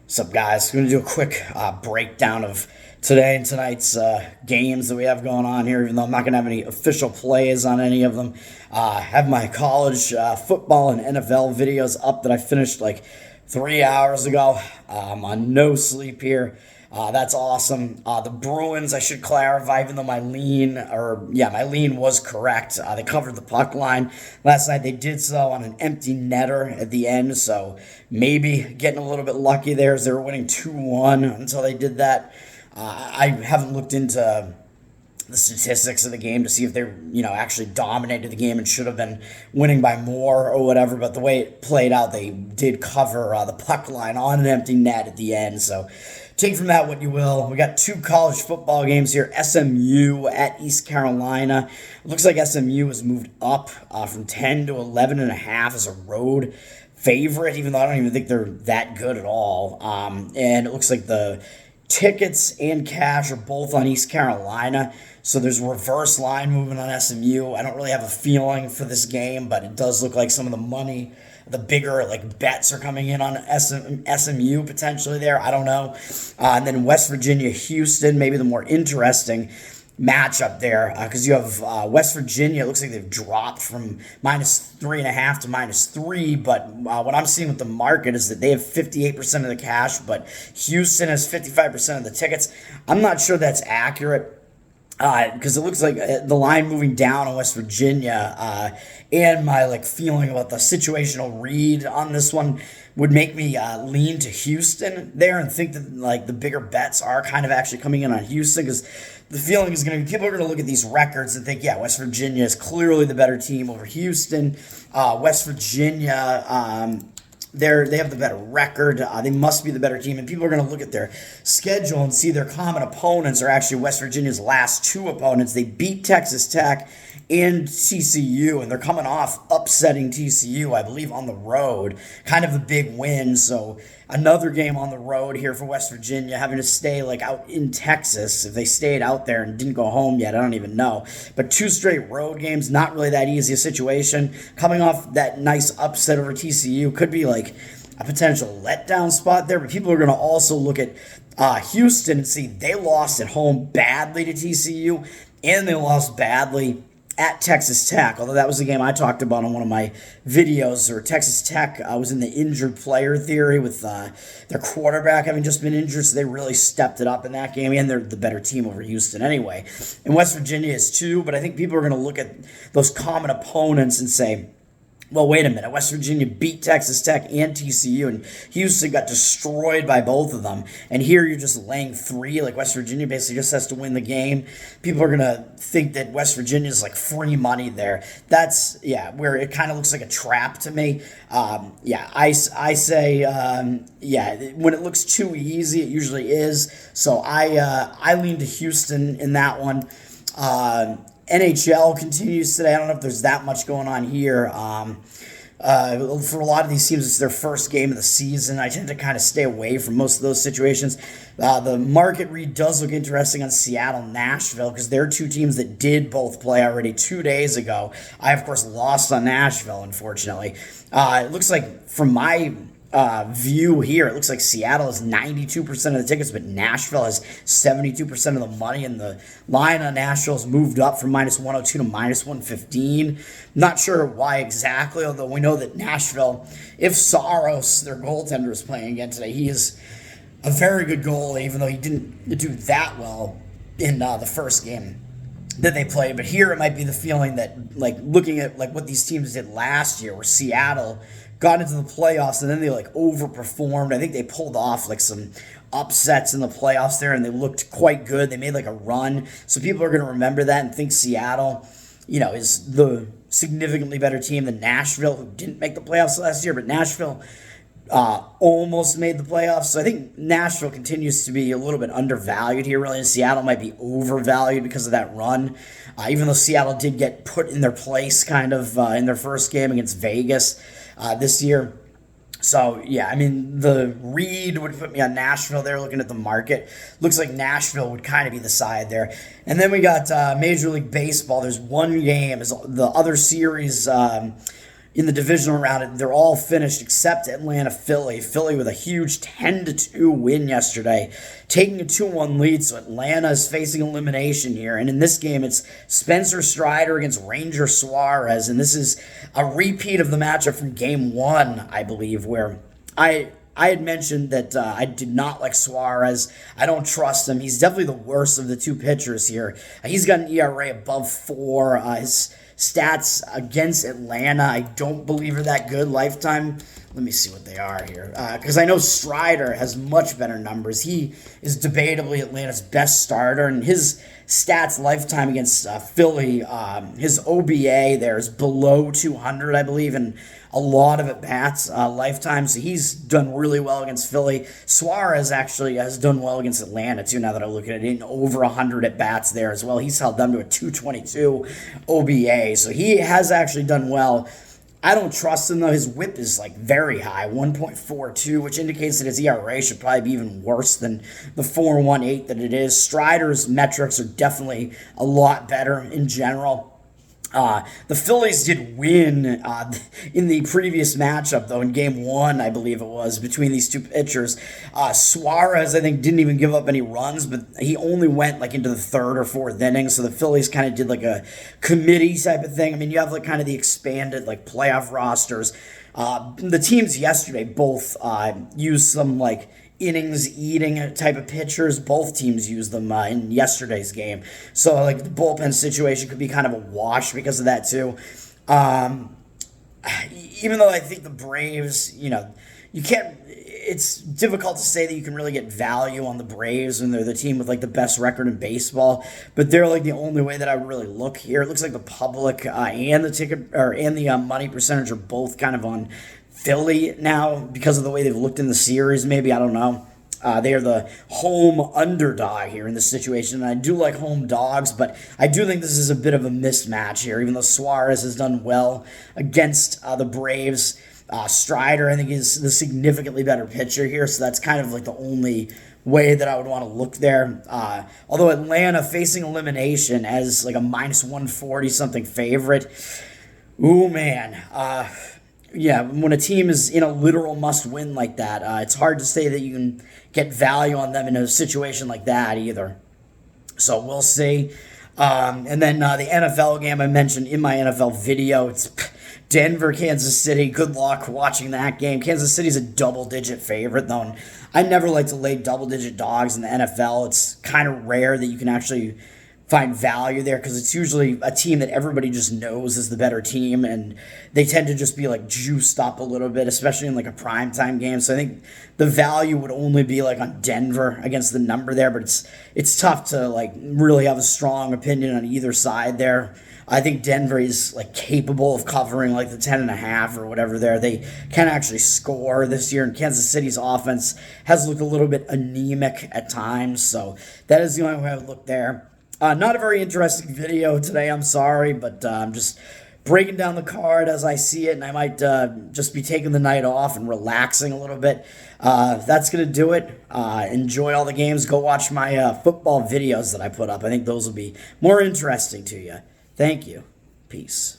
What's up, guys? Going to do a quick breakdown of today and tonight's games that we have going on here, even though I'm not going to have any official plays on any of them. I have my college football and NFL videos up that I finished like 3 hours ago. I'm on no sleep here. That's awesome. The Bruins, I should clarify, even though my lean was correct. They covered the puck line last night. They did so on an empty netter at the end, so maybe getting a little bit lucky there as they were winning 2-1 until they did that. I haven't looked into the statistics of the game to see if they, actually dominated the game and should have been winning by more or whatever. But the way it played out, they did cover the puck line on an empty net at the end. So take from that what you will. We got two college football games here. SMU at East Carolina. It looks like SMU has moved up from 10 to 11 and a half as a road favorite, even though I don't even think they're that good at all. And it looks like the tickets and cash are both on East Carolina. So there's reverse line movement on SMU. I don't really have a feeling for this game, but it does look like some of the money, the bigger like bets are coming in on SMU potentially there. I don't know. And then West Virginia, Houston, maybe the more interesting matchup there because you have West Virginia. It looks like they've dropped from -3.5 to -3. But what I'm seeing with the market is that they have 58% of the cash, but Houston has 55% of the tickets. I'm not sure that's accurate because it looks like the line moving down on West Virginia and my feeling about the situational read on this one would make me lean to Houston there and think that the bigger bets are kind of actually coming in on Houston because the feeling is going to be people are going to look at these records and think, yeah, West Virginia is clearly the better team over Houston. West Virginia, they have the better record. They must be the better team. And people are going to look at their schedule and see their common opponents are actually West Virginia's last two opponents. They beat Texas Tech and TCU, and they're coming off upsetting TCU, I believe, on the road. Kind of a big win. So another game on the road here for West Virginia, having to stay out in Texas. If they stayed out there and didn't go home yet, I don't even know. But two straight road games, not really that easy a situation. Coming off that nice upset over TCU could be a potential letdown spot there. But people are going to also look at Houston and see they lost at home badly to TCU, and they lost badly at Texas Tech, although that was the game I talked about on one of my videos, or Texas Tech was in the injured player theory with their quarterback having just been injured, so they really stepped it up in that game, and they're the better team over Houston anyway. And West Virginia is too, but I think people are going to look at those common opponents and say, well, wait a minute. West Virginia beat Texas Tech and TCU, and Houston got destroyed by both of them. And here you're just laying 3. West Virginia basically just has to win the game. People are going to think that West Virginia is free money there. That's, where it kind of looks like a trap to me. I say, when it looks too easy, it usually is. So I lean to Houston in that one. NHL continues today. I don't know if there's that much going on here. For a lot of these teams, it's their first game of the season. I tend to kind of stay away from most of those situations. The market read does look interesting on Seattle, Nashville, because they're two teams that did both play already 2 days ago. I, of course, lost on Nashville, unfortunately. It looks like from my view here, it looks like Seattle has 92% of the tickets, but Nashville has 72% of the money, and the line on Nashville has moved up from -102 to -115. Not sure why exactly, although we know that Nashville, if Saros, their goaltender, is playing again today, he is a very good goalie, even though he didn't do that well in the first game that they played. But here it might be the feeling that, looking at what these teams did last year, where Seattle got into the playoffs and then they overperformed. I think they pulled off some upsets in the playoffs there, and they looked quite good. They made a run. So people are going to remember that and think Seattle, is the significantly better team than Nashville, who didn't make the playoffs last year, but Nashville almost made the playoffs. So I think Nashville continues to be a little bit undervalued here, really, and Seattle might be overvalued because of that run. Even though Seattle did get put in their place kind of in their first game against Vegas this year. So, the read would put me on Nashville there, looking at the market. Looks like Nashville would kind of be the side there. And then we got Major League Baseball. There's one game. The other series in the divisional round. They're all finished except Atlanta, Philly. Philly with a huge 10-2 win yesterday, taking a 2-1 lead. So Atlanta is facing elimination here. And in this game, it's Spencer Strider against Ranger Suarez. And this is a repeat of the matchup from game one, I believe, where I had mentioned that I did not like Suarez. I don't trust him. He's definitely the worst of the two pitchers here. He's got an ERA above 4. His stats against Atlanta, I don't believe are that good. Lifetime, let me see what they are here. Because I know Strider has much better numbers. He is debatably Atlanta's best starter, and his stats lifetime against Philly, his OBA there is below 200, I believe, and a lot of at-bats lifetime, so he's done really well against Philly. Suarez actually has done well against Atlanta, too, now that I look at it, in over 100 at-bats there as well. He's held them to a 222 OBA, so he has actually done well. I don't trust him, though. His whip is, very high, 1.42, which indicates that his ERA should probably be even worse than the 4.18 that it is. Strider's metrics are definitely a lot better in general. The Phillies did win in the previous matchup, though, in game one, I believe it was, between these two pitchers. Suarez, I think, didn't even give up any runs, but he only went, into the third or fourth inning, so the Phillies kind of did, a committee type of thing. I mean, you have, kind of the expanded, playoff rosters. The teams yesterday both used some, innings eating type of pitchers. Both teams used them in yesterday's game. So, the bullpen situation could be kind of a wash because of that, too. Even though I think the Braves, you can't, it's difficult to say that you can really get value on the Braves when they're the team with, the best record in baseball. But they're, the only way that I would really look here. It looks like the public and the ticket, and the money percentage are both kind of on Philly now because of the way they've looked in the series, maybe, I don't know. They are the home underdog here in this situation, and I do like home dogs, but I do think this is a bit of a mismatch here, even though Suarez has done well against the Braves. Strider, I think, is the significantly better pitcher here, so that's kind of the only way that I would want to look there. Although Atlanta facing elimination as a minus 140 something favorite, ooh, man. Yeah, when a team is in a literal must-win like that, it's hard to say that you can get value on them in a situation like that either. So we'll see. And then the NFL game I mentioned in my NFL video, it's Denver, Kansas City. Good luck watching that game. Kansas City's a double-digit favorite, though. And I never like to lay double-digit dogs in the NFL. It's kind of rare that you can actually find value there because it's usually a team that everybody just knows is the better team, and they tend to just be juiced up a little bit, especially in a primetime game. So I think the value would only be on Denver against the number there, but it's tough to really have a strong opinion on either side there. I think Denver is capable of covering the 10.5 or whatever there. They can actually score this year, and Kansas City's offense has looked a little bit anemic at times, so that is the only way I would look there. Not a very interesting video today, I'm sorry, but I'm just breaking down the card as I see it, and I might just be taking the night off and relaxing a little bit. That's going to do it. Enjoy all the games. Go watch my football videos that I put up. I think those will be more interesting to you. Thank you. Peace.